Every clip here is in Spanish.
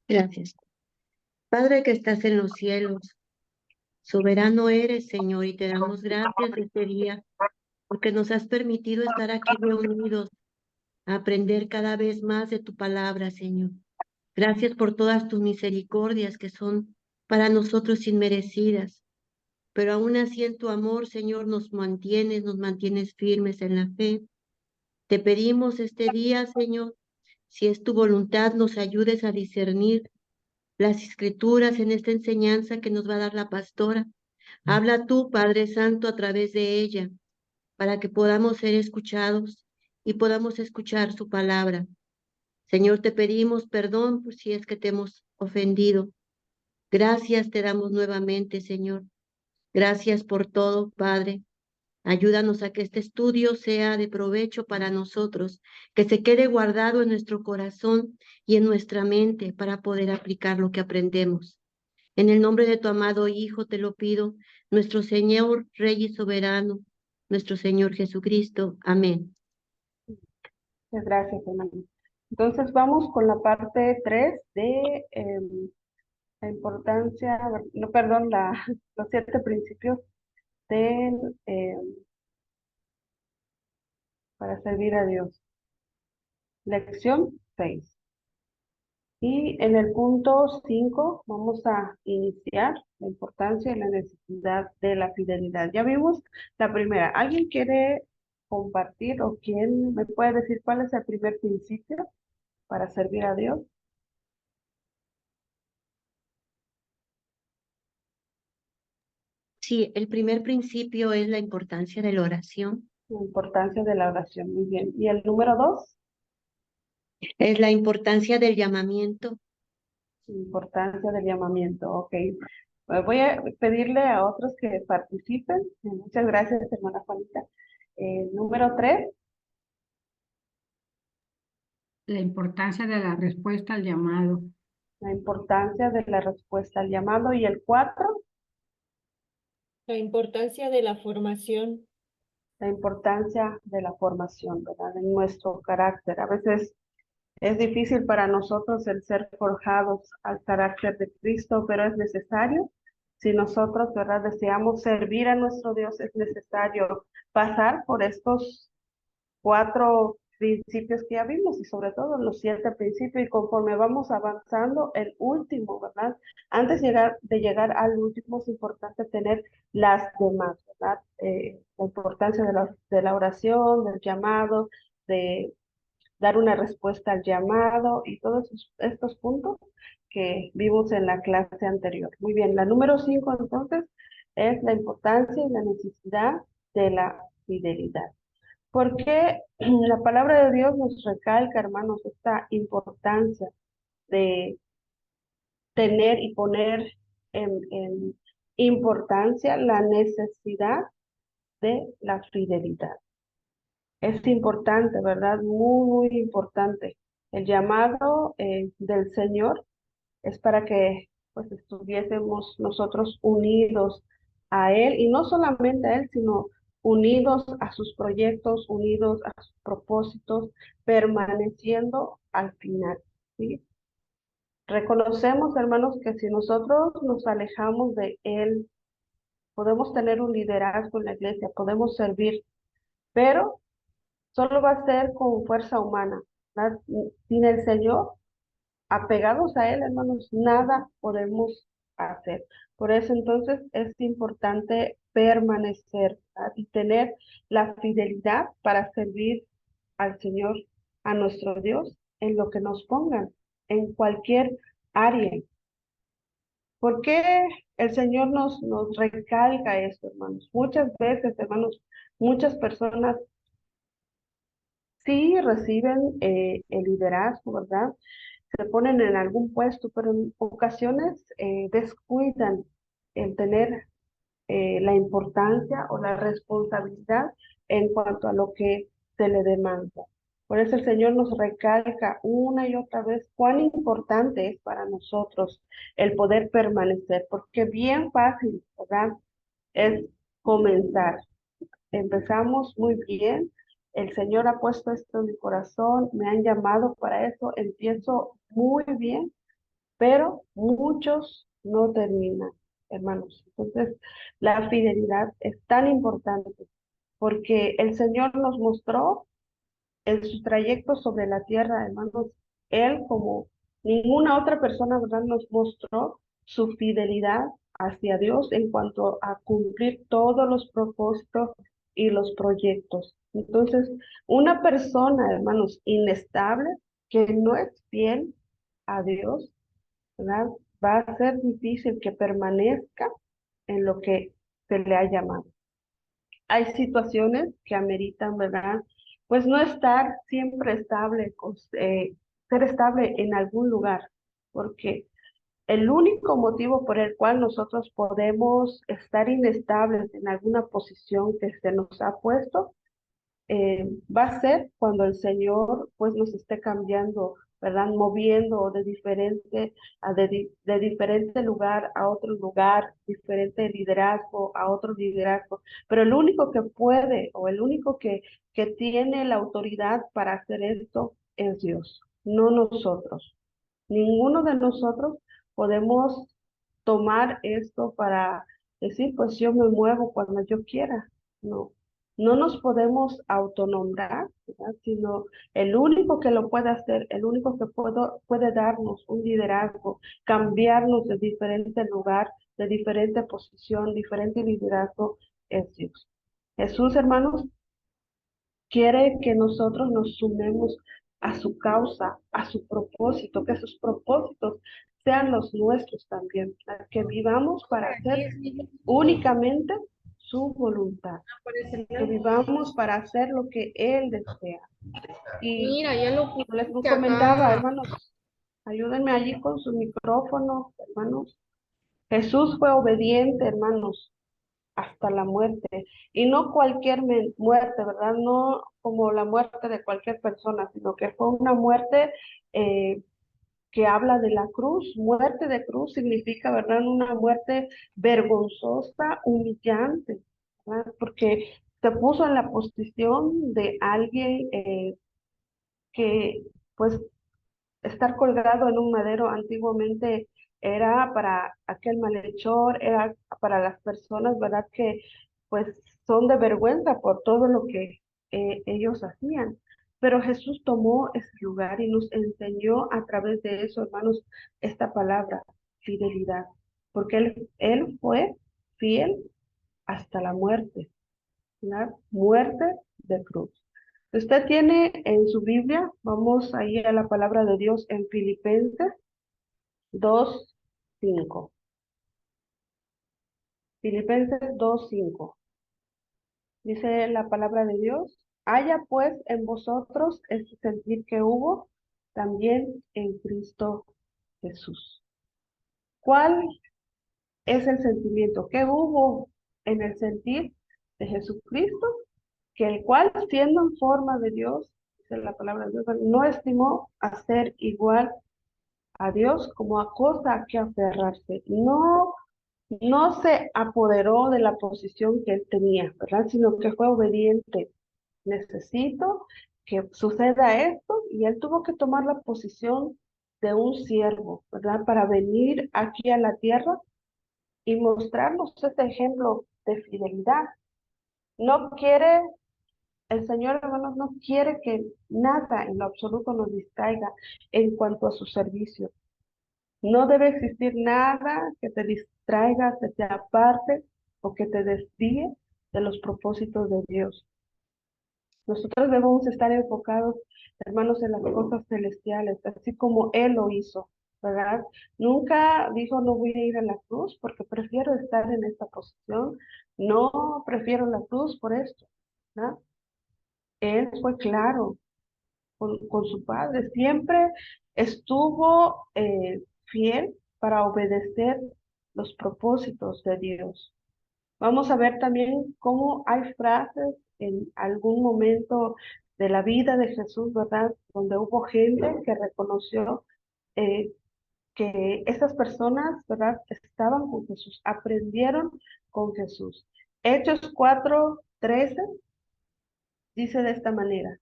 Gracias. Padre que estás en los cielos, soberano eres, Señor, y te damos gracias este día porque nos has permitido estar aquí reunidos a aprender cada vez más de tu palabra, Señor. Gracias por todas tus misericordias que son para nosotros inmerecidas, pero aún así en tu amor, Señor, nos mantienes firmes en la fe. Te pedimos este día, Señor, si es tu voluntad, nos ayudes a discernir las escrituras en esta enseñanza que nos va a dar la pastora. Habla tú, Padre Santo, a través de ella, para que podamos ser escuchados y podamos escuchar su palabra. Señor, te pedimos perdón por si es que te hemos ofendido. Gracias te damos nuevamente, Señor. Gracias por todo, Padre. Ayúdanos a que este estudio sea de provecho para nosotros, que se quede guardado en nuestro corazón y en nuestra mente para poder aplicar lo que aprendemos. En el nombre de tu amado Hijo te lo pido, nuestro Señor, Rey y Soberano, nuestro Señor Jesucristo. Amén. Muchas gracias, hermano. Entonces vamos con la parte 3 de la importancia, no, perdón, los 7 principios del, para servir a Dios. Lección 6. Y en el punto 5 vamos a iniciar la importancia y la necesidad de la fidelidad. Ya vimos la primera. ¿Alguien quiere compartir o quién me puede decir cuál es el primer principio para servir a Dios? Sí, el primer principio es la importancia de la oración. La importancia de la oración, muy bien. ¿Y el número 2? Es la importancia del llamamiento. Importancia del llamamiento, ok. Voy a pedirle a otros que participen. Muchas gracias, hermana Juanita. Número 3. La importancia de la respuesta al llamado. La importancia de la respuesta al llamado. ¿Y el 4? La importancia de la formación. La importancia de la formación, ¿verdad? En nuestro carácter. A veces es difícil para nosotros el ser forjados al carácter de Cristo, pero es necesario. Si nosotros, ¿verdad?, deseamos servir a nuestro Dios, es necesario pasar por estos 4 principios que ya vimos y sobre todo los 7 principios, y conforme vamos avanzando, el último, ¿verdad? Antes de llegar al último es importante tener las demás, ¿verdad? La importancia de la oración, del llamado, de dar una respuesta al llamado y todos estos puntos que vimos en la clase anterior. Muy bien, la número 5 entonces es la importancia y la necesidad de la fidelidad. Porque la palabra de Dios nos recalca, hermanos, esta importancia de tener y poner en importancia la necesidad de la fidelidad. Es importante, ¿verdad? Muy, muy importante. El llamado del Señor es para que pues estuviésemos nosotros unidos a Él, y no solamente a Él, sino unidos a sus proyectos, unidos a sus propósitos, permaneciendo al final, ¿sí? Reconocemos, hermanos, que si nosotros nos alejamos de Él, podemos tener un liderazgo en la iglesia, podemos servir, pero solo va a ser con fuerza humana, ¿verdad? Sin el Señor, apegados a Él, hermanos, nada podemos hacer. Por eso entonces es importante permanecer, ¿verdad?, y tener la fidelidad para servir al Señor, a nuestro Dios, en lo que nos pongan, en cualquier área. ¿Por qué el Señor nos recalca esto, hermanos? Muchas veces, hermanos, muchas personas sí reciben el liderazgo, ¿verdad? Se ponen en algún puesto, pero en ocasiones descuidan el tener la importancia o la responsabilidad en cuanto a lo que se le demanda. Por eso el Señor nos recalca una y otra vez cuán importante es para nosotros el poder permanecer, porque bien fácil, ¿verdad?, es comenzar. Empezamos muy bien, el Señor ha puesto esto en mi corazón, me han llamado para eso, empiezo muy bien, pero muchos no terminan, hermanos. Entonces, la fidelidad es tan importante porque el Señor nos mostró en su trayecto sobre la tierra, hermanos, Él como ninguna otra persona, ¿verdad?, nos mostró su fidelidad hacia Dios en cuanto a cumplir todos los propósitos y los proyectos. Entonces, una persona, hermanos, inestable, que no es fiel a Dios, ¿verdad?, va a ser difícil que permanezca en lo que se le ha llamado. Hay situaciones que ameritan, ¿verdad? Pues no estar siempre estable, ser estable en algún lugar, porque el único motivo por el cual nosotros podemos estar inestables en alguna posición que se nos ha puesto va a ser cuando el Señor pues nos esté cambiando, ¿verdad? Moviendo de diferente lugar a otro lugar, diferente liderazgo a otro liderazgo. Pero el único que puede o el único que tiene la autoridad para hacer esto es Dios, no nosotros. Ninguno de nosotros podemos tomar esto para decir, pues yo me muevo cuando yo quiera. No, no nos podemos autonombrar, ¿verdad?, sino el único que lo puede hacer, el único que puede darnos un liderazgo, cambiarnos de diferente lugar, de diferente posición, diferente liderazgo, es Dios. Jesús, hermanos, quiere que nosotros nos sumemos a su causa, a su propósito, que sus propósitos sean los nuestros también, que vivamos para hacer únicamente su voluntad, que vivamos para hacer lo que Él desea. Y Mira, ya lo les puse comentaba, acá. hermanos, ayúdenme allí con su micrófono, hermanos. Jesús fue obediente, hermanos, hasta la muerte. Y no cualquier muerte, ¿verdad? No como la muerte de cualquier persona, sino que fue una muerte que habla de la cruz. Muerte de cruz significa, ¿verdad?, una muerte vergonzosa, humillante, ¿verdad? Porque se puso en la posición de alguien que, pues, estar colgado en un madero antiguamente era para aquel malhechor, era para las personas, ¿verdad?, que pues son de vergüenza por todo lo que ellos hacían. Pero Jesús tomó ese lugar y nos enseñó a través de eso, hermanos, esta palabra, fidelidad, porque él fue fiel hasta la muerte, ¿verdad? Muerte de cruz. Usted tiene en su Biblia, vamos ahí a la palabra de Dios en Filipenses 2:5. Filipenses 2:5. Dice la palabra de Dios, haya pues en vosotros ese sentir que hubo también en Cristo Jesús. ¿Cuál es el sentimiento que hubo en el sentir de Jesucristo? Que el cual, siendo en forma de Dios, dice la palabra de Dios, no estimó a ser igual a Dios como a cosa a que aferrarse. No se apoderó de la posición que él tenía, ¿verdad? Sino que fue obediente. Necesito que suceda esto y él tuvo que tomar la posición de un siervo, ¿verdad? Para venir aquí a la tierra y mostrarnos este ejemplo de fidelidad. No quiere El Señor, hermanos, no quiere que nada en lo absoluto nos distraiga en cuanto a su servicio. No debe existir nada que te distraiga, que te aparte o que te desvíe de los propósitos de Dios. Nosotros debemos estar enfocados, hermanos, en las cosas celestiales, así como Él lo hizo, ¿verdad? Nunca dijo, no voy a ir a la cruz porque prefiero estar en esta posición. No prefiero la cruz por esto, ¿verdad? Él fue claro con su padre, siempre estuvo fiel para obedecer los propósitos de Dios. Vamos a ver también cómo hay frases en algún momento de la vida de Jesús, ¿verdad?, donde hubo gente que reconoció eh, que esas personas, ¿verdad?, estaban con Jesús, aprendieron con Jesús. Hechos 4:13 Dice de esta manera: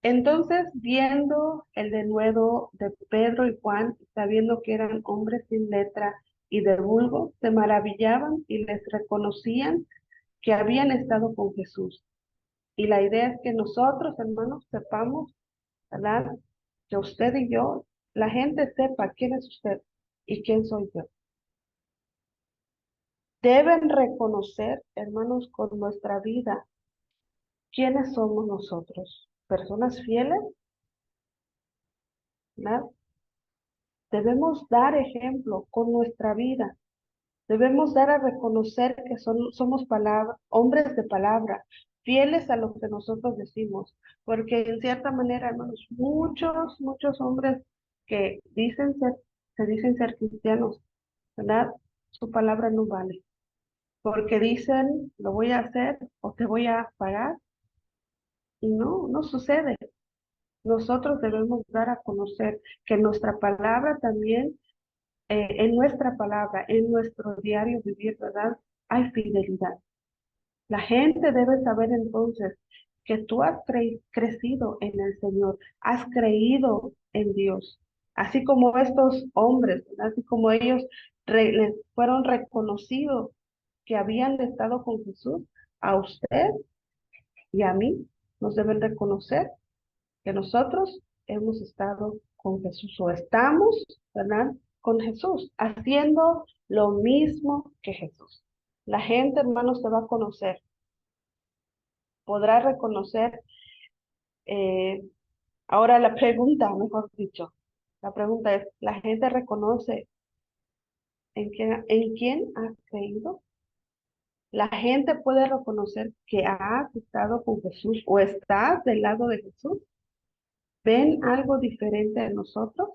entonces, viendo el denuedo de Pedro y Juan, sabiendo que eran hombres sin letra y de vulgo, se maravillaban y les reconocían que habían estado con Jesús. Y la idea es que nosotros, hermanos, sepamos, ¿verdad? Que usted y yo, la gente sepa quién es usted y quién soy yo. Deben reconocer, hermanos, con nuestra vida, quiénes somos nosotros. Personas fieles, ¿verdad? Debemos dar ejemplo con nuestra vida. Debemos dar a reconocer que somos hombres de palabra, fieles a lo que nosotros decimos, porque en cierta manera, hermanos, muchos hombres que se dicen ser cristianos, ¿verdad? Su palabra no vale, porque dicen, lo voy a hacer o te voy a pagar, y no sucede. Nosotros debemos dar a conocer que nuestra palabra también, en nuestra palabra, en nuestro diario vivir, ¿verdad? Hay fidelidad. La gente debe saber entonces que tú has crecido en el Señor, has creído en Dios, así como estos hombres, ¿verdad? Así como ellos les fueron reconocidos que habían estado con Jesús, a usted y a mí nos deben reconocer que nosotros hemos estado con Jesús o estamos, ¿verdad? Con Jesús, haciendo lo mismo que Jesús. La gente, hermanos, te va a conocer, podrá reconocer. eh, Ahora la pregunta, mejor dicho, la pregunta es, ¿la gente reconoce en quién has creído? La gente puede reconocer que has estado con Jesús o estás del lado de Jesús. ¿Ven algo diferente en nosotros?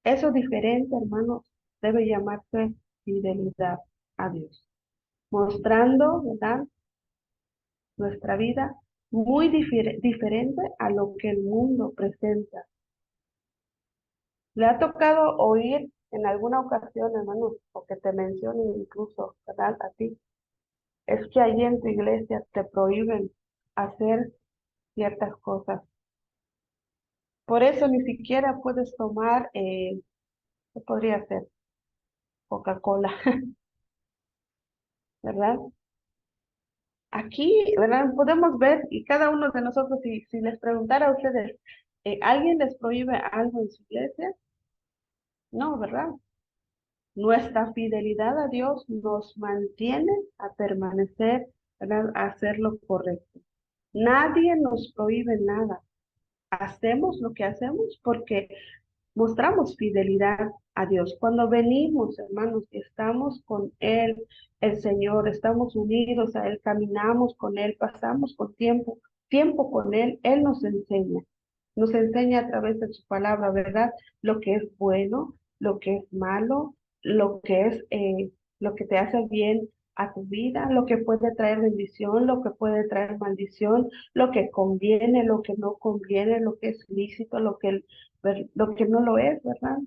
Eso diferente, hermanos, debe llamarse fidelidad a Dios, mostrando, ¿verdad?, nuestra vida muy diferente a lo que el mundo presenta. ¿Le ha tocado oír en alguna ocasión, hermanos, o que te mencionen incluso, ¿verdad?, a ti? Es que allí en tu iglesia te prohíben hacer ciertas cosas. Por eso ni siquiera puedes tomar, ¿qué podría ser? Coca-Cola, ¿verdad? Aquí, ¿verdad? Podemos ver, y cada uno de nosotros, si les preguntara a ustedes, ¿alguien les prohíbe algo en su iglesia? No, ¿verdad? Nuestra fidelidad a Dios nos mantiene a permanecer, ¿verdad?, a hacer lo correcto. Nadie nos prohíbe nada. Hacemos lo que hacemos porque mostramos fidelidad a Dios. Cuando venimos, hermanos, estamos con Él, el Señor, estamos unidos a Él, caminamos con Él, pasamos con tiempo con Él, Él nos enseña a través de su palabra, ¿verdad? Lo que es bueno, lo que es malo, lo que te hace bien a tu vida, lo que puede traer bendición, lo que puede traer maldición, lo que conviene, lo que no conviene, lo que es lícito, lo que no lo es, ¿verdad?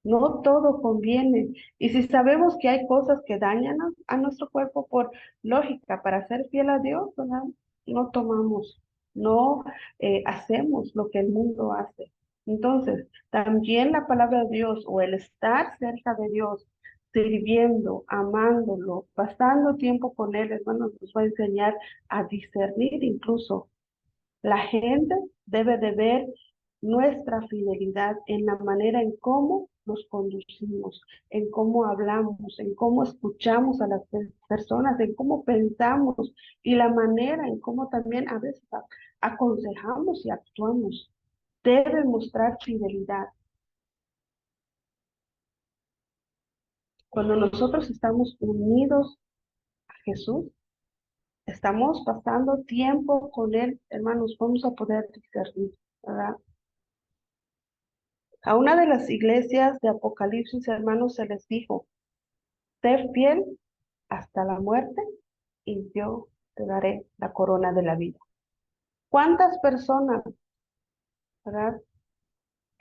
No todo conviene. Y si sabemos que hay cosas que dañan a nuestro cuerpo por lógica, para ser fiel a Dios, ¿verdad? No tomamos, no hacemos lo que el mundo hace. Entonces, también la palabra de Dios o el estar cerca de Dios, sirviendo, amándolo, pasando tiempo con Él, hermanos, nos va a enseñar a discernir incluso. La gente debe de ver nuestra fidelidad en la manera en cómo nos conducimos, en cómo hablamos, en cómo escuchamos a las personas, en cómo pensamos y la manera en cómo también a veces aconsejamos y actuamos. Debe mostrar fidelidad. Cuando nosotros estamos unidos a Jesús, estamos pasando tiempo con Él, hermanos, vamos a poder discernir, ¿verdad? A una de las iglesias de Apocalipsis, hermanos, se les dijo, sé fiel hasta la muerte y yo te daré la corona de la vida. ¿Cuántas personas, verdad,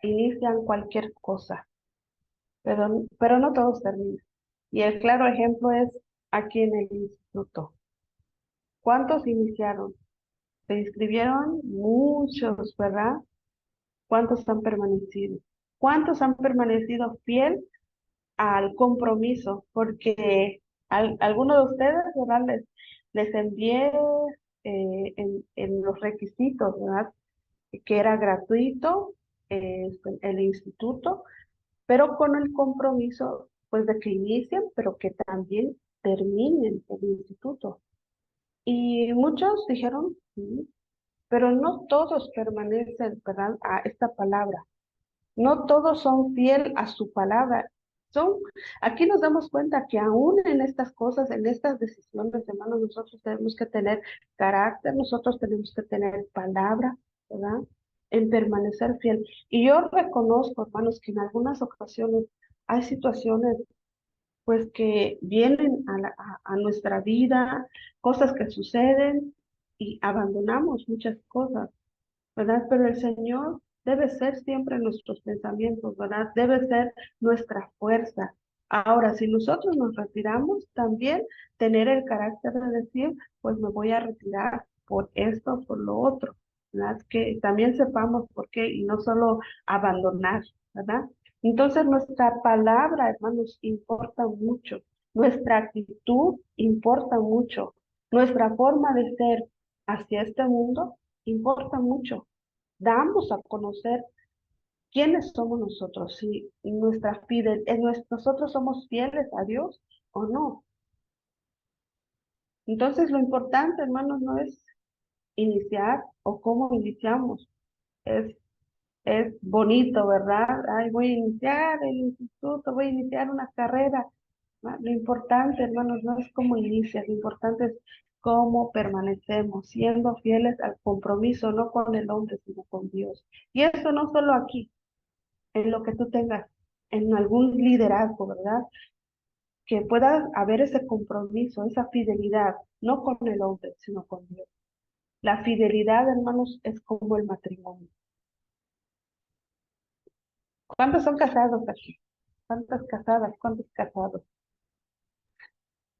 inician cualquier cosa, pero no todos terminan? Y el claro ejemplo es aquí en el instituto. ¿Cuántos iniciaron? Se inscribieron muchos, ¿verdad? ¿Cuántos han permanecido? ¿Cuántos han permanecido fiel al compromiso? Porque algunos de ustedes, ¿verdad? Les envié en los requisitos, ¿verdad? Que era gratuito el instituto, pero con el compromiso, pues, de que inicien, pero que también terminen el instituto. Y muchos dijeron, sí, pero no todos permanecen, ¿verdad?, a esta palabra. No todos son fiel a su palabra. Son, aquí nos damos cuenta que aún en estas cosas, en estas decisiones, hermanos, nosotros tenemos que tener carácter, nosotros tenemos que tener palabra, ¿verdad? En permanecer fiel. Y yo reconozco, hermanos, que en algunas ocasiones hay situaciones, pues, que vienen a nuestra vida, cosas que suceden y abandonamos muchas cosas, ¿verdad? Pero el Señor debe ser siempre nuestros pensamientos, ¿verdad? Debe ser nuestra fuerza. Ahora, si nosotros nos retiramos, también tener el carácter de decir, pues me voy a retirar por esto, por lo otro, ¿verdad? Que también sepamos por qué y no solo abandonar, ¿verdad? Entonces nuestra palabra, hermanos, importa mucho. Nuestra actitud importa mucho. Nuestra forma de ser hacia este mundo importa mucho. Damos a conocer quiénes somos nosotros, si nosotros somos fieles a Dios o no. Entonces, lo importante, hermanos, no es iniciar o cómo iniciamos. Es, es bonito, ¿verdad? Ay, voy a iniciar el instituto, voy a iniciar una carrera. ¿No? Lo importante, hermanos, no es cómo inicias, lo importante es cómo permanecemos, siendo fieles al compromiso, no con el hombre, sino con Dios. Y eso no solo aquí, en lo que tú tengas, en algún liderazgo, ¿verdad? Que pueda haber ese compromiso, esa fidelidad, no con el hombre, sino con Dios. La fidelidad, hermanos, es como el matrimonio. ¿Cuántos son casados aquí? ¿Cuántas casadas? ¿Cuántos casados?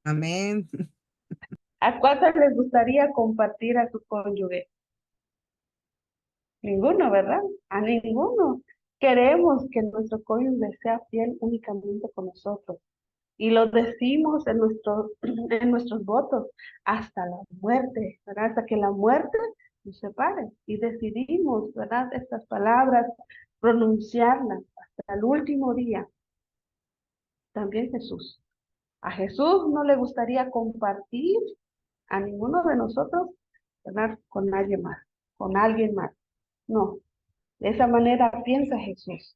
Amén. ¿A cuántos les gustaría compartir a su cónyuge? Ninguno, ¿verdad? A ninguno. Queremos que nuestro cónyuge sea fiel únicamente con nosotros. Y lo decimos en nuestros votos hasta la muerte, ¿verdad? Hasta que la muerte nos separe. Y decidimos, ¿verdad? Estas palabras, pronunciarlas hasta el último día. También Jesús. A Jesús no le gustaría compartir a ninguno de nosotros, ¿verdad? Con nadie más, con alguien más. No, de esa manera piensa Jesús.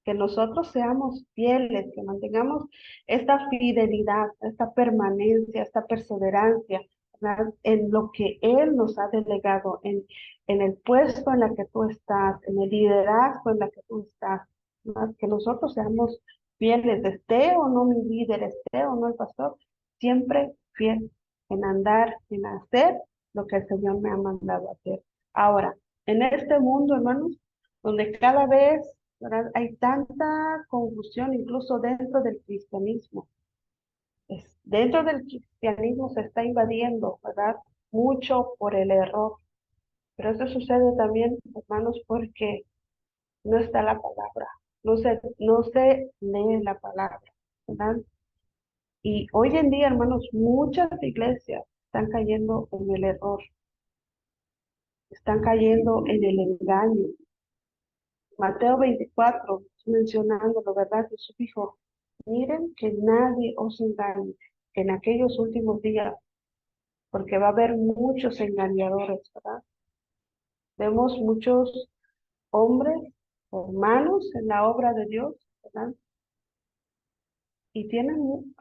Que nosotros seamos fieles, que mantengamos esta fidelidad, esta permanencia, esta perseverancia, ¿verdad? En lo que Él nos ha delegado, en el puesto en el que tú estás, en el liderazgo en el que tú estás, ¿verdad? Que nosotros seamos fieles, esté o no mi líder, esté o no el pastor, siempre fiel en andar, en hacer lo que el Señor me ha mandado hacer. Ahora, en este mundo, hermanos, donde cada vez, ¿verdad?, hay tanta confusión, incluso dentro del cristianismo. Dentro del cristianismo se está invadiendo, ¿verdad? Mucho por el error. Pero eso sucede también, hermanos, porque no está la palabra. No se lee la palabra, ¿verdad? Y hoy en día, hermanos, muchas iglesias están cayendo en el error. Están cayendo en el engaño. Mateo 24, mencionándolo, ¿verdad? Jesús dijo, miren que nadie os engañe en aquellos últimos días, porque va a haber muchos engañadores, ¿verdad? Vemos muchos hombres, hermanos en la obra de Dios, ¿verdad? Y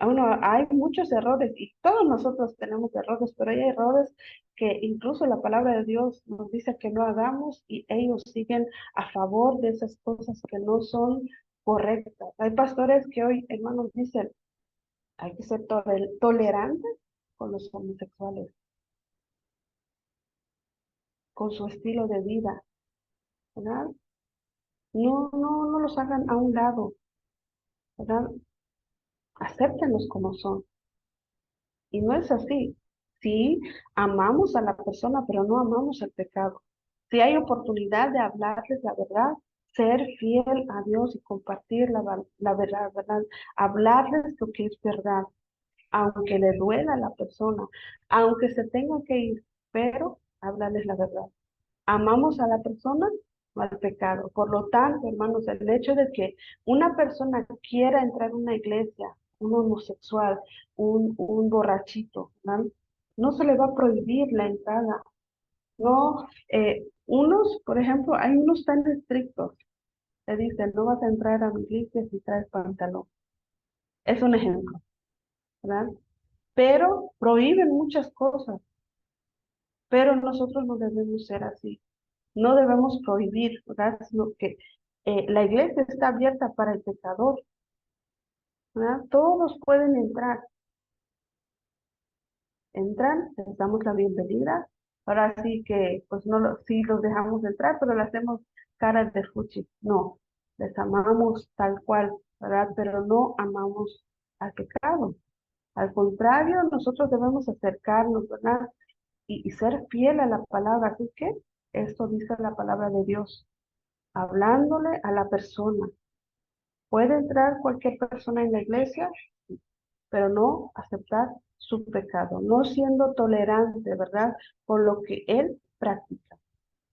bueno, hay muchos errores, y todos nosotros tenemos errores, pero hay errores que incluso la palabra de Dios nos dice que no hagamos, y ellos siguen a favor de esas cosas que no son correctas. Hay pastores que hoy, hermanos, dicen, hay que ser tolerantes con los homosexuales, con su estilo de vida, ¿verdad? No los hagan a un lado, ¿verdad? Acéptenlos como son. Y no es así. Sí, amamos a la persona, pero no amamos el pecado. Si hay oportunidad de hablarles la verdad, ser fiel a Dios y compartir la verdad, ¿verdad? Hablarles lo que es verdad, aunque le duela a la persona, aunque se tenga que ir, pero hablarles la verdad. Amamos a la persona o al pecado. Por lo tanto, hermanos, el hecho de que una persona quiera entrar a una iglesia, un homosexual, un borrachito, ¿verdad? No se le va a prohibir la entrada. No, unos, por ejemplo, hay unos tan estrictos. Te dicen, no vas a entrar a mi iglesia si traes pantalón. Es un ejemplo, ¿verdad? Pero prohíben muchas cosas, pero nosotros no debemos ser así. No debemos prohibir, ¿verdad? Sino que la iglesia está abierta para el pecador, ¿verdad? Todos pueden entrar. Entran, les damos la bienvenida. Ahora sí que, pues no, sí los dejamos entrar, pero le hacemos cara de fuchi. No, les amamos tal cual, ¿verdad? Pero no amamos al pecado. Al contrario, nosotros debemos acercarnos, ¿verdad? Y ser fiel a la palabra. Así que esto dice la palabra de Dios, hablándole a la persona. ¿Puede entrar cualquier persona en la iglesia? Sí, pero no aceptar su pecado, no siendo tolerante, ¿verdad? Por lo que él practica.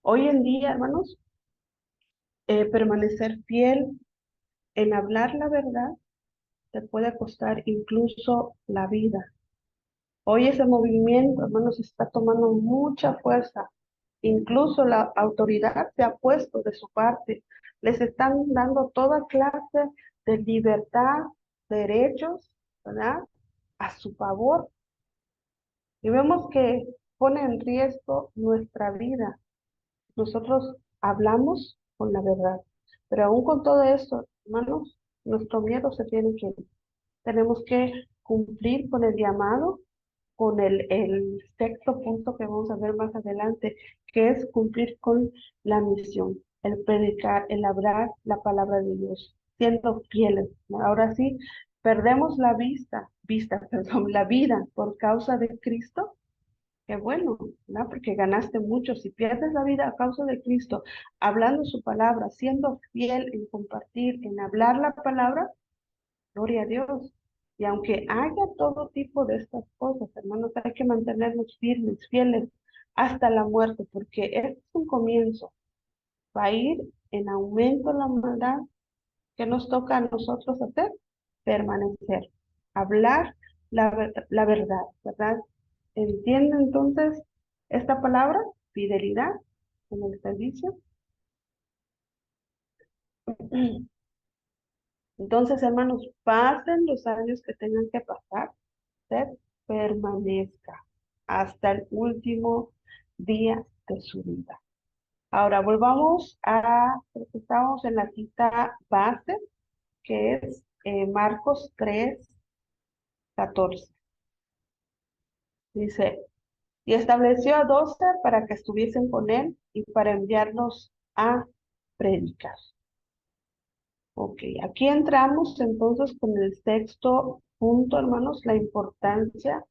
Hoy en día, hermanos, permanecer fiel en hablar la verdad te puede costar incluso la vida. Hoy ese movimiento, hermanos, está tomando mucha fuerza. Incluso la autoridad se ha puesto de su parte. Les están dando toda clase de libertad, derechos, ¿verdad? A su favor. Y vemos que pone en riesgo nuestra vida. Nosotros hablamos con la verdad. Pero aún con todo eso, hermanos, nuestro miedo se tiene que ir. Tenemos que cumplir con el llamado, con el sexto punto que vamos a ver más adelante, que es cumplir con la misión, el predicar, el hablar la palabra de Dios, siendo fieles. Ahora sí, perdemos perdón, la vida por causa de Cristo. Qué bueno, ¿no? Porque ganaste mucho. Si pierdes la vida a causa de Cristo, hablando su palabra, siendo fiel en compartir, en hablar la palabra, gloria a Dios. Y aunque haya todo tipo de estas cosas, hermanos, hay que mantenernos firmes, fieles hasta la muerte, porque este es un comienzo. Va a ir en aumento la maldad. Que nos toca a nosotros hacer? Permanecer, hablar la verdad, ¿verdad? ¿Entiende entonces esta palabra? Fidelidad en el servicio. Entonces, hermanos, pasen los años que tengan que pasar, usted permanezca hasta el último día de su vida. Ahora volvamos creo que estamos en la cita base, que es Marcos 3:14. Dice, y estableció a 12 para que estuviesen con él y para enviarlos a predicar. Ok, aquí entramos entonces con el sexto punto, hermanos, la importancia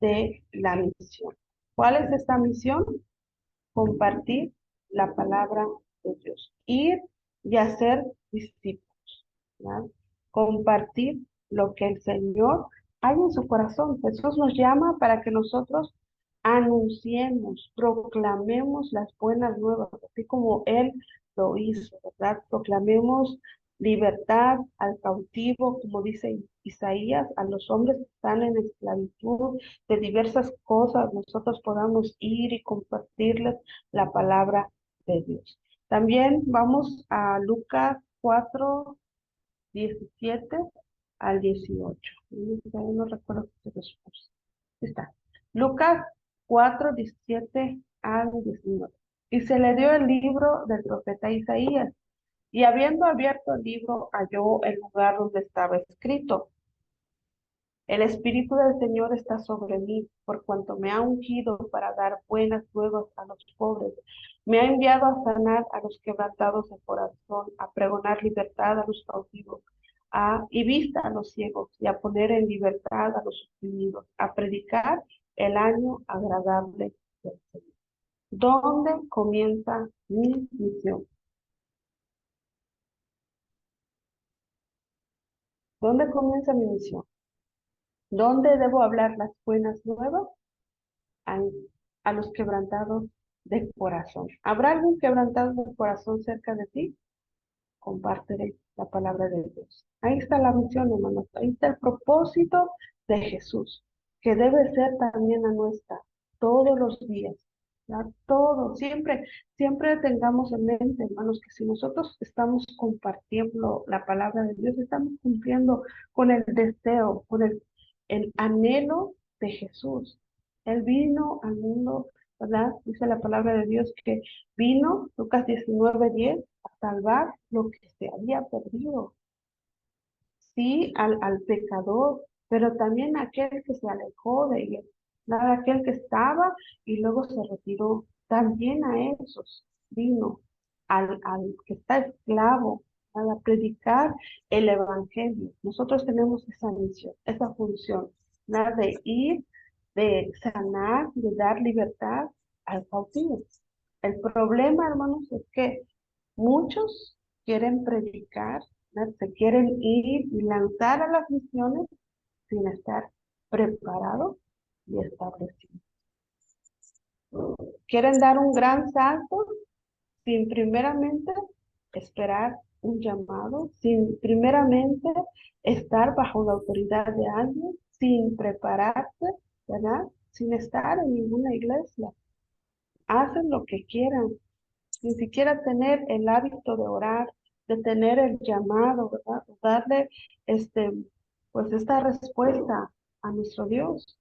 de la misión. ¿Cuál es esta misión? Compartir la palabra de Dios. Ir y hacer discípulos, ¿verdad? Compartir lo que el Señor hay en su corazón. Jesús nos llama para que nosotros anunciemos, proclamemos las buenas nuevas, así como Él lo hizo, ¿verdad? Proclamemos libertad al cautivo, como dice Isaías, a los hombres que están en esclavitud de diversas cosas, nosotros podamos ir y compartirles la palabra de Dios. También vamos a Lucas 4:17 al 18. No recuerdo si se los puse. Está. Lucas 4:17 al 19. Y se le dio el libro del profeta Isaías. Y habiendo abierto el libro, halló el lugar donde estaba escrito: el Espíritu del Señor está sobre mí, por cuanto me ha ungido para dar buenas nuevas a los pobres. Me ha enviado a sanar a los quebrantados de corazón, a pregonar libertad a los cautivos, y vista a los ciegos, y a poner en libertad a los oprimidos, a predicar el año agradable del Señor. ¿Dónde comienza mi misión? ¿Dónde comienza mi misión? ¿Dónde debo hablar las buenas nuevas? A, a los quebrantados de corazón. ¿Habrá algún quebrantado de corazón cerca de ti? Compártele la palabra de Dios. Ahí está la misión, hermanos. Ahí está el propósito de Jesús, que debe ser también la nuestra, todos los días. ¿Ya? Todo, siempre tengamos en mente, hermanos, que si nosotros estamos compartiendo la palabra de Dios, estamos cumpliendo con el deseo, con el anhelo de Jesús. Él vino al mundo, ¿verdad? Dice la palabra de Dios que vino, Lucas 19:10, a salvar lo que se había perdido. Sí, al pecador, pero también a aquel que se alejó de él, nada, aquel que estaba y luego se retiró. También a esos vino, al que está esclavo, a predicar el evangelio. Nosotros tenemos esa misión, esa función, nada, de ir, de sanar, de dar libertad al cautivo. El problema, hermanos, es que muchos quieren predicar, ¿no? Se quieren ir y lanzar a las misiones sin estar preparados y establecidos. Quieren dar un gran salto sin primeramente esperar un llamado, sin primeramente estar bajo la autoridad de alguien, sin prepararse, ¿verdad? Sin estar en ninguna iglesia. Hacen lo que quieran, ni siquiera tener el hábito de orar, de tener el llamado, ¿verdad? Darle pues esta respuesta a nuestro Dios,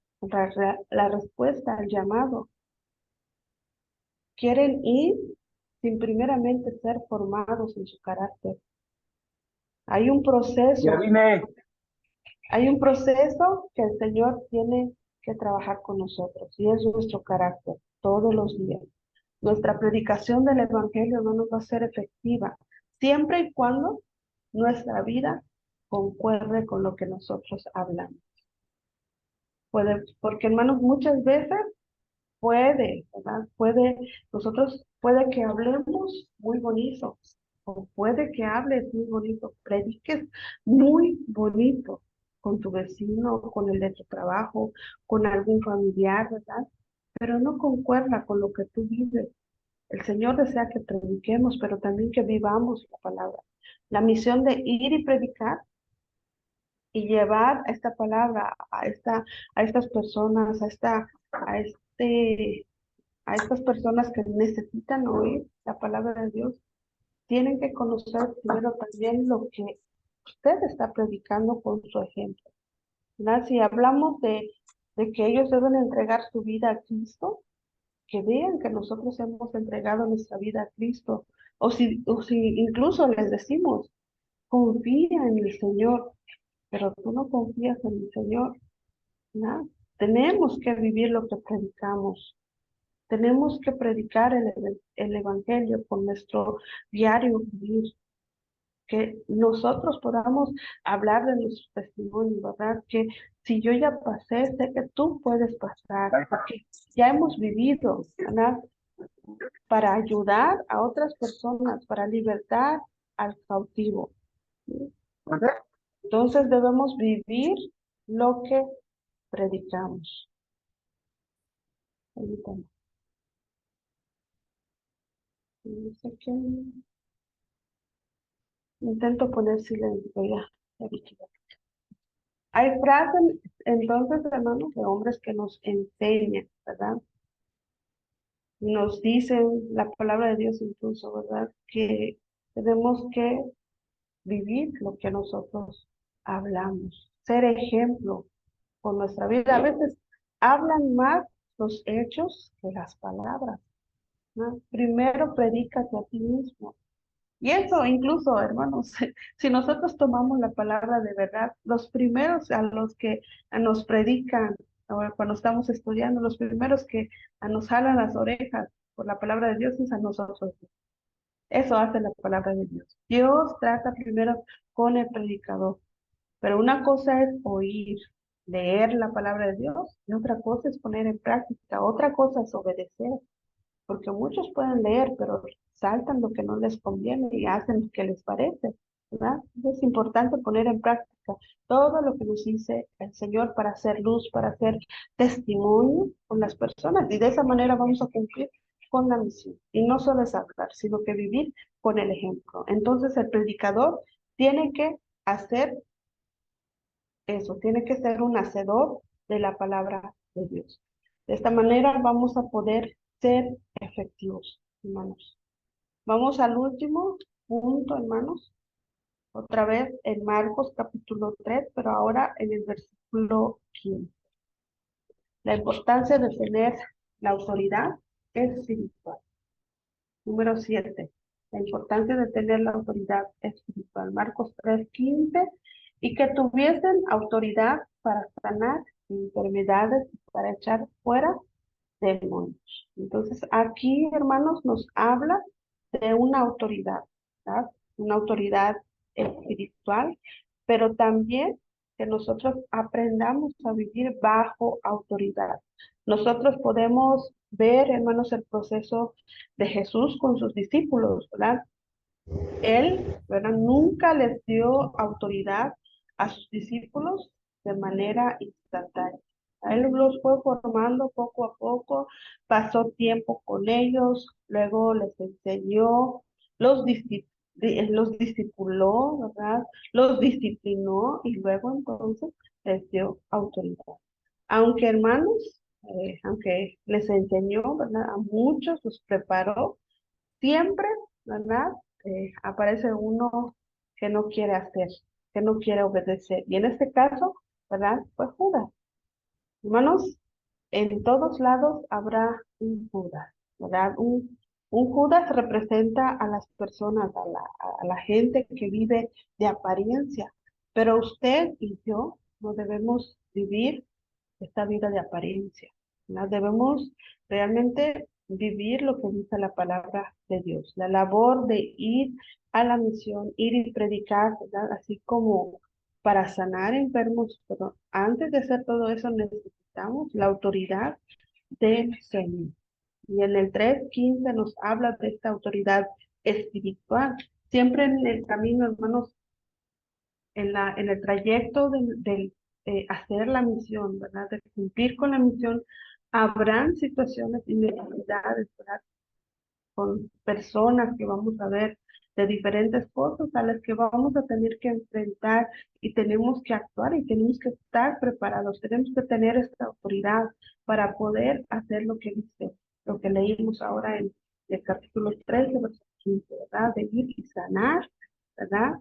la respuesta al llamado. Quieren ir sin primeramente ser formados en su carácter. Hay un proceso, hay un proceso que el Señor tiene que trabajar con nosotros y es nuestro carácter todos los días. Nuestra predicación del Evangelio no nos va a ser efectiva siempre y cuando nuestra vida concuerde con lo que nosotros hablamos. Porque hermanos, muchas veces ¿verdad? Puede que hablemos muy bonito, o puede que hables muy bonito, prediques muy bonito con tu vecino, con el de tu trabajo, con algún familiar, ¿verdad? Pero no concuerda con lo que tú vives. El Señor desea que prediquemos, pero también que vivamos la palabra. La misión de ir y predicar y llevar esta palabra a estas personas, a estas personas que necesitan oír la palabra de Dios, tienen que conocer primero también lo que usted está predicando con su ejemplo, ¿verdad? Si hablamos de que ellos deben entregar su vida a Cristo, que vean que nosotros hemos entregado nuestra vida a Cristo, o si incluso les decimos, confía en el Señor, pero tú no confías en el Señor, ¿no? Tenemos que vivir lo que predicamos, tenemos que predicar el Evangelio con nuestro diario vivir, que nosotros podamos hablar de nuestro testimonio, ¿verdad? Que si yo ya pasé, sé que tú puedes pasar, porque ya hemos vivido, ¿verdad? Para ayudar a otras personas, para libertar al cautivo. ¿Sí? Entonces debemos vivir lo que predicamos. Permítame. No sé qué. Intento poner silencio, ya vi que ya. Hay frases, entonces, hermanos, de hombres que nos enseñan, ¿verdad? Nos dicen la palabra de Dios incluso, ¿verdad? Que tenemos que vivir lo que nosotros hablamos, ser ejemplo con nuestra vida. A veces hablan más los hechos que las palabras, ¿no? Primero predícate a ti mismo. Y eso incluso, hermanos, si nosotros tomamos la palabra de verdad, los primeros a los que nos predican, ahora cuando estamos estudiando, los primeros que nos jalan las orejas por la palabra de Dios es a nosotros. Eso hace la palabra de Dios. Dios trata primero con el predicador, pero una cosa es oír, leer la palabra de Dios y otra cosa es poner en práctica, otra cosa es obedecer, porque muchos pueden leer, pero saltan lo que no les conviene y hacen lo que les parece, ¿verdad? Es importante poner en práctica todo lo que nos dice el Señor para hacer luz, para hacer testimonio con las personas y de esa manera vamos a cumplir con la misión. Y no solo es hablar, sino que vivir con el ejemplo. Entonces el predicador tiene que hacer eso, tiene que ser un hacedor de la palabra de Dios. De esta manera vamos a poder ser efectivos, hermanos. Vamos al último punto, hermanos. Otra vez en Marcos capítulo 3, pero ahora en el versículo 15. La importancia de tener la autoridad espiritual. Número 7. La importancia de tener la autoridad espiritual. Marcos 3:15. Y que tuviesen autoridad para sanar enfermedades, para echar fuera demonios. Entonces, aquí, hermanos, nos habla de una autoridad, ¿verdad? Una autoridad espiritual, pero también que nosotros aprendamos a vivir bajo autoridad. Nosotros podemos ver, hermanos, el proceso de Jesús con sus discípulos, ¿verdad? Él, ¿verdad? Nunca les dio autoridad a sus discípulos de manera instantánea. A él los fue formando poco a poco, pasó tiempo con ellos, luego les enseñó, los discipuló, ¿verdad? Los disciplinó y luego entonces les dio autoridad. Aunque hermanos, aunque les enseñó, ¿verdad? A muchos los preparó, siempre, ¿verdad? Aparece uno que no quiere hacer, que no quiere obedecer. Y en este caso, ¿verdad? Fue Judas. Hermanos, en todos lados habrá un Judas, ¿verdad? Un Judas representa a las personas, a la gente que vive de apariencia. Pero usted y yo no debemos vivir esta vida de apariencia, ¿verdad? Debemos realmente vivir lo que dice la palabra de Dios, la labor de ir a la misión, ir y predicar, ¿verdad? Así como para sanar enfermos, pero antes de hacer todo eso necesitamos la autoridad del Señor. Y en el 3:15 nos habla de esta autoridad espiritual. Siempre en el camino, hermanos, en el trayecto del hacer la misión, ¿verdad? De cumplir con la misión, habrán situaciones y necesidades, ¿verdad? Con personas que vamos a ver de diferentes cosas a las que vamos a tener que enfrentar y tenemos que actuar y tenemos que estar preparados, tenemos que tener esta autoridad para poder hacer lo que dice, lo que leímos ahora en el capítulo 13, versículo 15, ¿verdad? De ir y sanar, ¿verdad?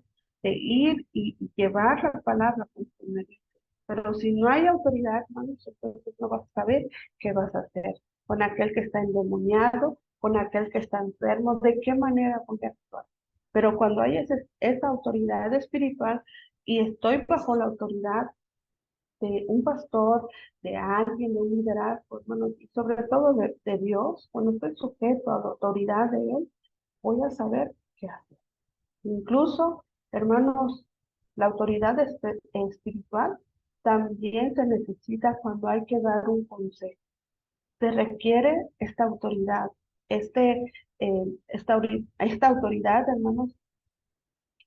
De ir y llevar la palabra con su medio. Pero si no hay autoridad, hermanos, entonces no vas a saber qué vas a hacer con aquel que está endemoniado, con aquel que está enfermo, de qué manera voy a actuar. Pero cuando hay esa autoridad espiritual y estoy bajo la autoridad de un pastor, de alguien, de un liderazgo, hermanos, y sobre todo de Dios, cuando estoy sujeto a la autoridad de Él, voy a saber qué hacer. Incluso, hermanos, la autoridad espiritual también se necesita cuando hay que dar un consejo. Se requiere esta autoridad, esta autoridad, hermanos,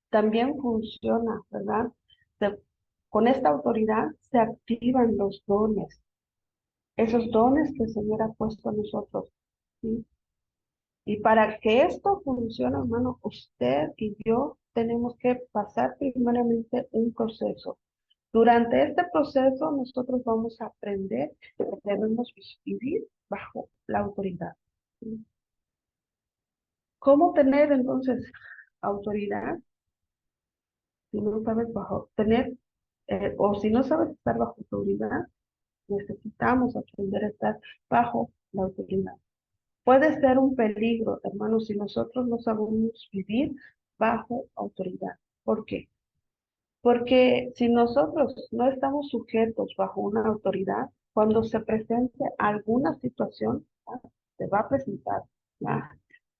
también funciona, ¿verdad? Se- con esta autoridad se activan los dones, esos dones que el Señor ha puesto en nosotros, ¿sí? Y para que esto funcione, hermano, usted y yo tenemos que pasar primeramente un proceso. Durante este proceso nosotros vamos a aprender que debemos vivir bajo la autoridad. ¿Cómo tener entonces autoridad si no sabes o si no sabes estar bajo autoridad? Necesitamos aprender a estar bajo la autoridad. Puede ser un peligro, hermanos, si nosotros no sabemos vivir bajo autoridad. ¿Por qué? Porque si nosotros no estamos sujetos bajo una autoridad, cuando se presente alguna situación, ¿verdad? Se va a presentar, ¿verdad?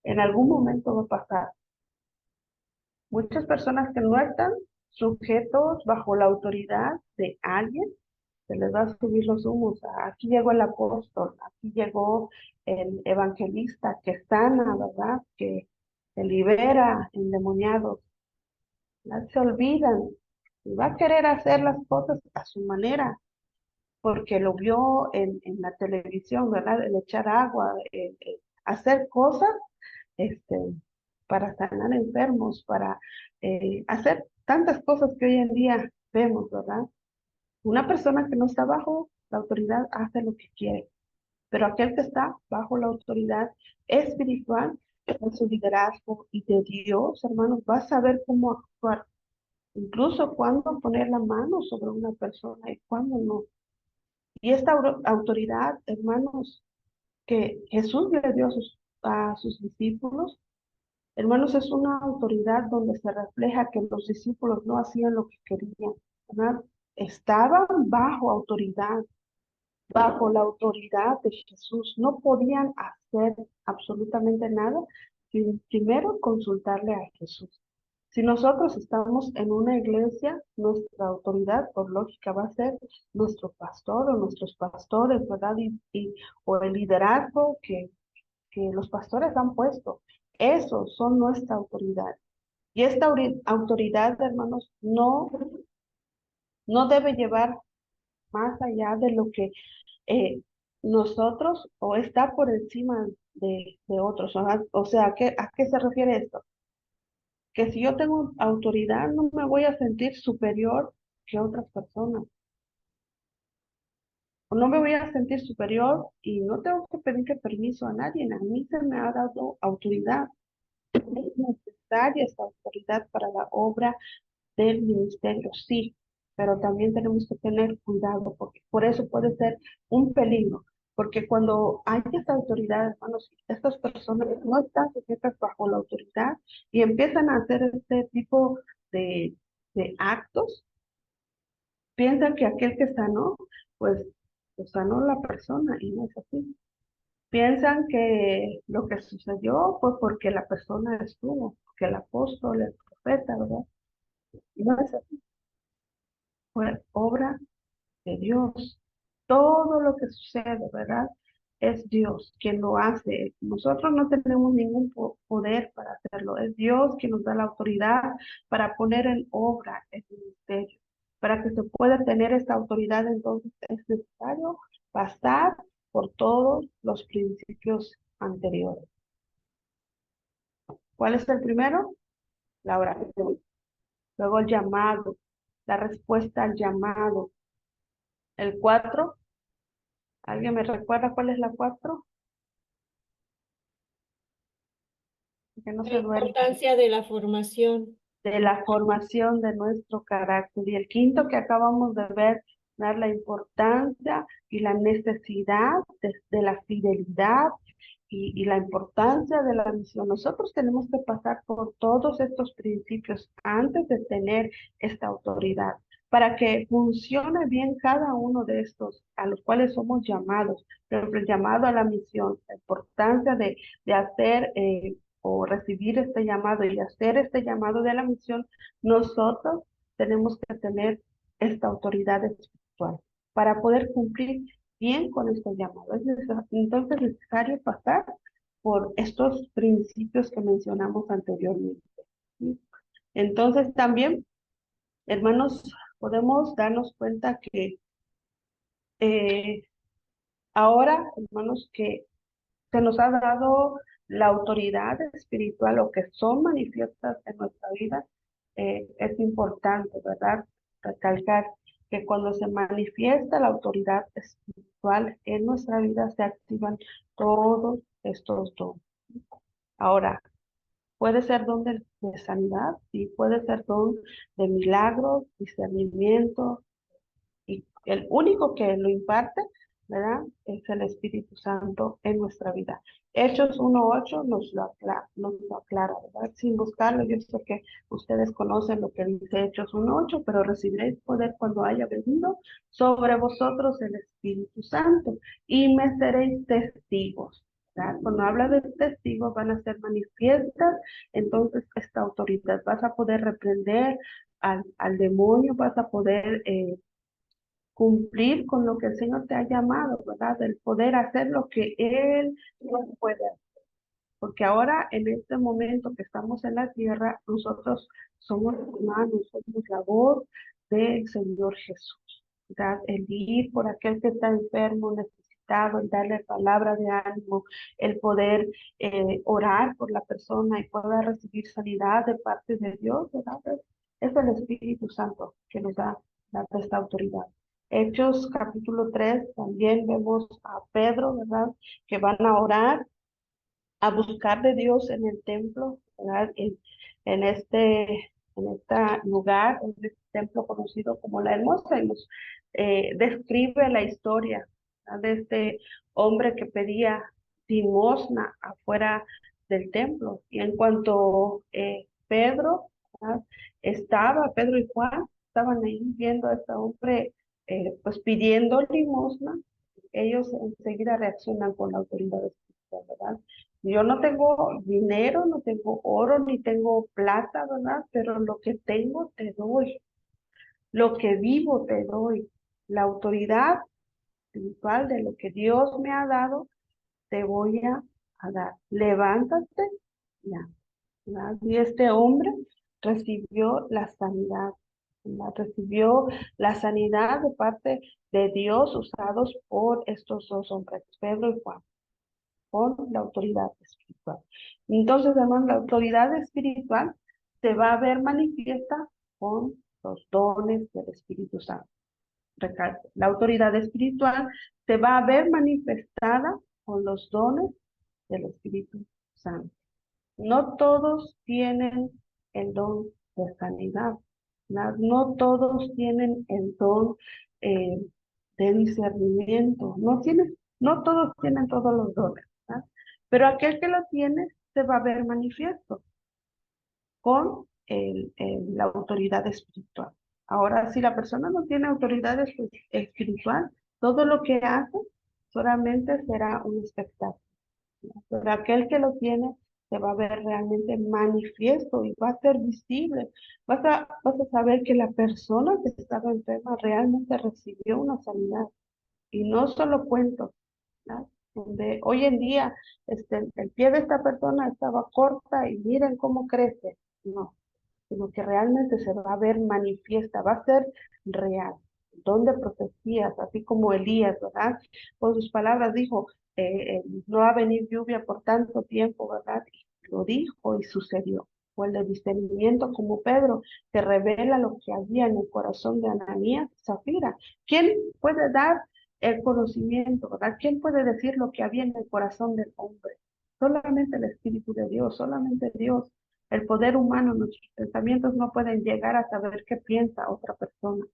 En algún momento va a pasar. Muchas personas que no están sujetos bajo la autoridad de alguien, se les va a subir los humos. Aquí llegó el apóstol, aquí llegó el evangelista que sana, ¿verdad? Que libera endemoniados. Ya se olvidan y va a querer hacer las cosas a su manera, porque lo vio en la televisión, ¿verdad? El echar agua, hacer cosas este, para sanar enfermos, para hacer tantas cosas que hoy en día vemos, ¿verdad? Una persona que no está bajo la autoridad hace lo que quiere, pero aquel que está bajo la autoridad espiritual, en su liderazgo y de Dios, hermanos, va a saber cómo actuar, incluso cuándo poner la mano sobre una persona y cuándo no. Y esta autoridad, hermanos, que Jesús le dio a sus discípulos, hermanos, es una autoridad donde se refleja que los discípulos no hacían lo que querían, ¿verdad? Estaban bajo la autoridad de Jesús. No podían hacer absolutamente nada sin primero consultarle a Jesús. Si nosotros estamos en una iglesia, nuestra autoridad, por lógica, va a ser nuestro pastor o nuestros pastores, ¿verdad? O el liderazgo que los pastores han puesto. Esos son nuestra autoridad. Y esta autoridad, hermanos, no debe llevar más allá de lo que nosotros o está por encima de otros. O sea, ¿a qué se refiere esto? Que si yo tengo autoridad, no me voy a sentir superior que otras personas. O no me voy a sentir superior y no tengo que pedirle permiso a nadie. A mí se me ha dado autoridad. Es necesaria esta autoridad para la obra del ministerio, sí, pero también tenemos que tener cuidado, porque por eso puede ser un peligro, porque cuando hay esta autoridad, hermanos, estas personas no están sujetas bajo la autoridad y empiezan a hacer este tipo de, de actos, piensan que aquel que sanó, pues sanó la persona y no es así. Piensan que lo que sucedió fue porque la persona estuvo, que el apóstol, el profeta, ¿verdad? Y no es así, fue obra de Dios. Todo lo que sucede, ¿verdad? Es Dios quien lo hace. Nosotros no tenemos ningún poder para hacerlo. Es Dios quien nos da la autoridad para poner en obra el ministerio. Para que se pueda tener esta autoridad, entonces es necesario pasar por todos los principios anteriores. ¿Cuál es el primero? La oración. Luego el llamado, la respuesta al llamado. El 4. ¿Alguien me recuerda cuál es la 4? Que no La se duerma. importancia de la formación. De la formación de nuestro carácter. Y el quinto que acabamos de ver, dar la importancia y la necesidad de la fidelidad y la importancia de la misión. Nosotros tenemos que pasar por todos estos principios antes de tener esta autoridad, para que funcione bien cada uno de estos a los cuales somos llamados. Pero el llamado a la misión, la importancia de hacer o recibir este llamado y hacer este llamado de la misión, nosotros tenemos que tener esta autoridad espiritual para poder cumplir bien con este llamado. Entonces es necesario pasar por estos principios que mencionamos anteriormente, ¿sí? Entonces también, hermanos, podemos darnos cuenta que eh, ahora, hermanos, que se nos ha dado la autoridad espiritual o que son manifiestas en nuestra vida, es importante, ¿verdad? Recalcar que cuando se manifiesta la autoridad espiritual en nuestra vida se activan todos estos dones. Ahora, puede ser don de sanidad y puede ser don de milagros, discernimiento, y el único que lo imparte, ¿verdad? Es el Espíritu Santo en nuestra vida. Hechos 1:8 nos lo aclara, ¿verdad? Sin buscarlo, yo sé que ustedes conocen lo que dice Hechos 1:8, pero recibiréis poder cuando haya venido sobre vosotros el Espíritu Santo y me seréis testigos, ¿verdad? Cuando habla de testigos van a ser manifiestas, entonces esta autoridad, vas a poder reprender al demonio, vas a poder cumplir con lo que el Señor te ha llamado, ¿verdad? El poder hacer lo que Él no puede hacer. Porque ahora, en este momento que estamos en la tierra, nosotros somos humanos, somos la voz del Señor Jesús, ¿verdad? El ir por aquel que está enfermo, necesitado, el darle palabra de ánimo, el poder orar por la persona y pueda recibir sanidad de parte de Dios, ¿verdad? Es el Espíritu Santo que nos da esta autoridad. Hechos capítulo 3, también vemos a Pedro, ¿verdad? Que van a orar, a buscar de Dios en el templo, ¿verdad? En este lugar, en este templo conocido como la Hermosa, y nos describe la historia, ¿verdad? De este hombre que pedía limosna afuera del templo. Y en cuanto Pedro, ¿verdad? Pedro y Juan estaban ahí viendo a este hombre pues pidiendo limosna, ellos enseguida reaccionan con la autoridad espiritual, ¿verdad? Yo no tengo dinero, no tengo oro, ni tengo plata, ¿verdad? Pero lo que tengo te doy, lo que vivo te doy. La autoridad espiritual de lo que Dios me ha dado, te voy a dar. Levántate, ya, ¿verdad? Y este hombre recibió la sanidad, ¿verdad? Recibió la sanidad de parte de Dios usados por estos dos hombres, Pedro y Juan, con la autoridad espiritual. Entonces, hermano, la autoridad espiritual se va a ver manifiesta con los dones del Espíritu Santo. Recalco, la autoridad espiritual se va a ver manifestada con los dones del Espíritu Santo. No todos tienen el don de sanidad, no todos tienen el don de discernimiento, no todos tienen todos los dones, ¿verdad? Pero aquel que lo tiene se va a ver manifiesto con la autoridad espiritual. Ahora, si la persona no tiene autoridad espiritual, todo lo que hace solamente será un espectáculo, ¿no? Pero aquel que lo tiene se va a ver realmente manifiesto y va a ser visible. Vas a saber que la persona que estaba enferma realmente recibió una sanidad. Y no solo cuentos, ¿no? Donde hoy en día el pie de esta persona estaba corta y miren cómo crece. No, sino que realmente se va a ver manifiesta, va a ser real. Don de profecías, así como Elías, ¿verdad? Con sus palabras dijo, no va a venir lluvia por tanto tiempo, ¿verdad? Y lo dijo y sucedió. O el de discernimiento como Pedro, que revela lo que había en el corazón de Ananías y Zafira. ¿Quién puede dar el conocimiento, ¿verdad? ¿Quién puede decir lo que había en el corazón del hombre? Solamente el Espíritu de Dios, solamente Dios. El poder humano, nuestros pensamientos no pueden llegar a saber qué piensa otra persona,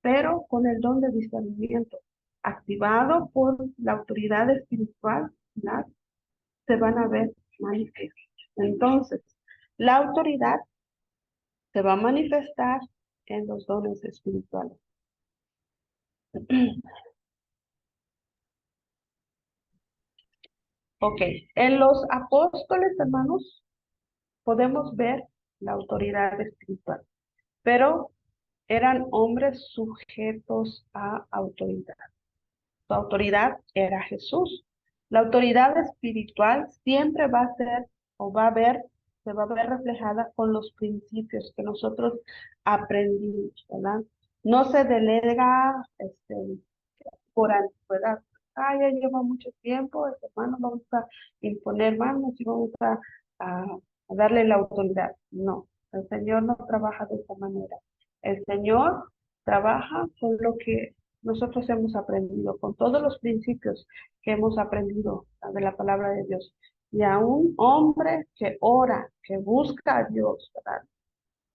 pero con el don de discernimiento, activado por la autoridad espiritual, ¿verdad? Se van a ver manifiestos. Entonces, la autoridad se va a manifestar en los dones espirituales. Ok, en los apóstoles, hermanos, podemos ver la autoridad espiritual, pero eran hombres sujetos a autoridad. Su autoridad era Jesús. La autoridad espiritual siempre va a ser o se va a ver reflejada con los principios que nosotros aprendimos, ¿verdad? No se delega por antigüedad. Ya lleva mucho tiempo, hermano, vamos a imponer manos y vamos a darle la autoridad. No, el Señor no trabaja de esa manera. El Señor trabaja con lo que nosotros hemos aprendido, con todos los principios que hemos aprendido de la palabra de Dios. Y a un hombre que ora, que busca a Dios, ¿verdad?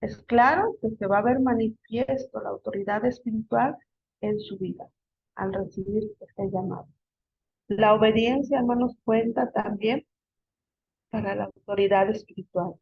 Es claro que se va a ver manifiesto la autoridad espiritual en su vida al recibir este llamado. La obediencia, hermanos, cuenta también para la autoridad espiritual.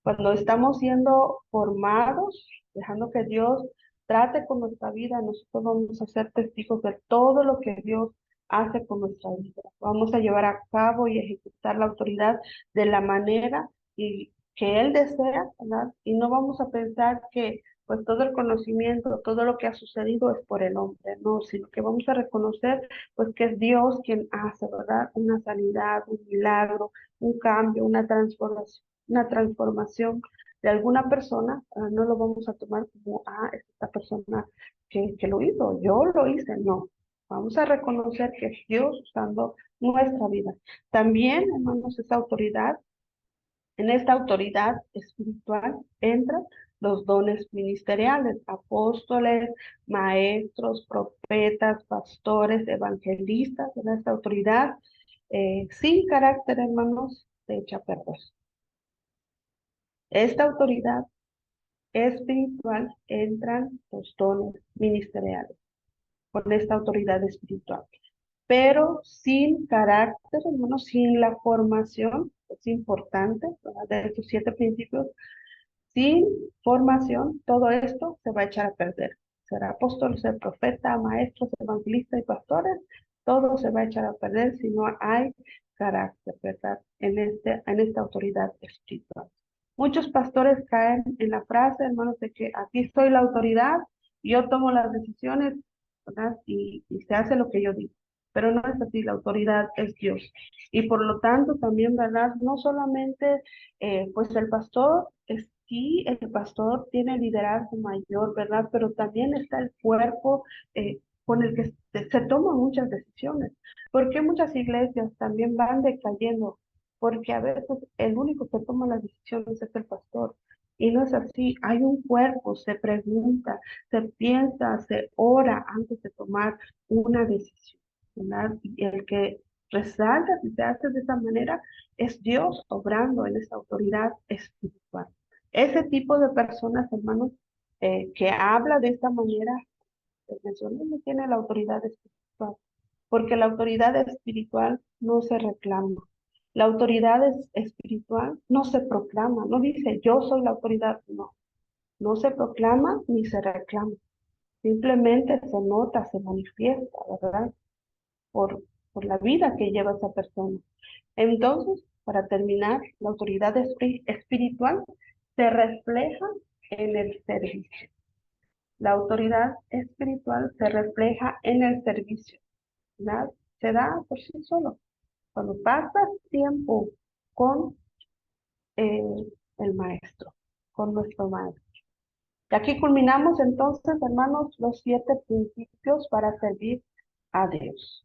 Cuando estamos siendo formados, dejando que Dios trate con nuestra vida, nosotros vamos a ser testigos de todo lo que Dios hace con nuestra vida. Vamos a llevar a cabo y ejecutar la autoridad de la manera que Él desea, ¿verdad? Y no vamos a pensar que pues todo el conocimiento, todo lo que ha sucedido es por el hombre, no, sino que vamos a reconocer pues que es Dios quien hace, ¿verdad? Una sanidad, un milagro, un cambio, una transformación de alguna persona. No lo vamos a tomar como, es esta persona que lo hizo, yo lo hice, no. Vamos a reconocer que es Dios usando nuestra vida. También, hermanos, esa autoridad, en esta autoridad espiritual entran los dones ministeriales, apóstoles, maestros, profetas, pastores, evangelistas. En esta autoridad, sin carácter, hermanos, se echa a perder. Esta autoridad espiritual entran los dones ministeriales con esta autoridad espiritual. Pero sin carácter, hermanos, sin la formación, es importante, ¿verdad? De estos 7 principios, sin formación, todo esto se va a echar a perder. Será apóstol, ser profeta, maestros, evangelistas y pastores, todo se va a echar a perder si no hay carácter, ¿verdad? En esta autoridad espiritual. Muchos pastores caen en la frase, hermanos, de que aquí estoy la autoridad, yo tomo las decisiones, ¿verdad? Y se hace lo que yo digo. Pero no es así, la autoridad es Dios. Y por lo tanto también, ¿verdad? No solamente, pues el pastor, sí, el pastor tiene liderazgo mayor, ¿verdad? Pero también está el cuerpo con el que se toman muchas decisiones. ¿Por qué muchas iglesias también van decayendo? Porque a veces el único que toma las decisiones es el pastor. Y no es así, hay un cuerpo, se pregunta, se piensa, se ora antes de tomar una decisión, ¿verdad? Y el que resalta, si se hace de esa manera, es Dios obrando en esa autoridad espiritual. Ese tipo de personas, hermanos, que habla de esta manera, no tiene la autoridad espiritual, porque la autoridad espiritual no se reclama. La autoridad espiritual no se proclama, no dice yo soy la autoridad, no. No se proclama ni se reclama. Simplemente se nota, se manifiesta, ¿verdad? Por la vida que lleva esa persona. Entonces, para terminar, la autoridad espiritual se refleja en el servicio. La autoridad espiritual se refleja en el servicio, ¿verdad? Se da por sí solo. Cuando pasas tiempo con el maestro, con nuestro maestro. Y aquí culminamos entonces, hermanos, los 7 principios para servir a Dios.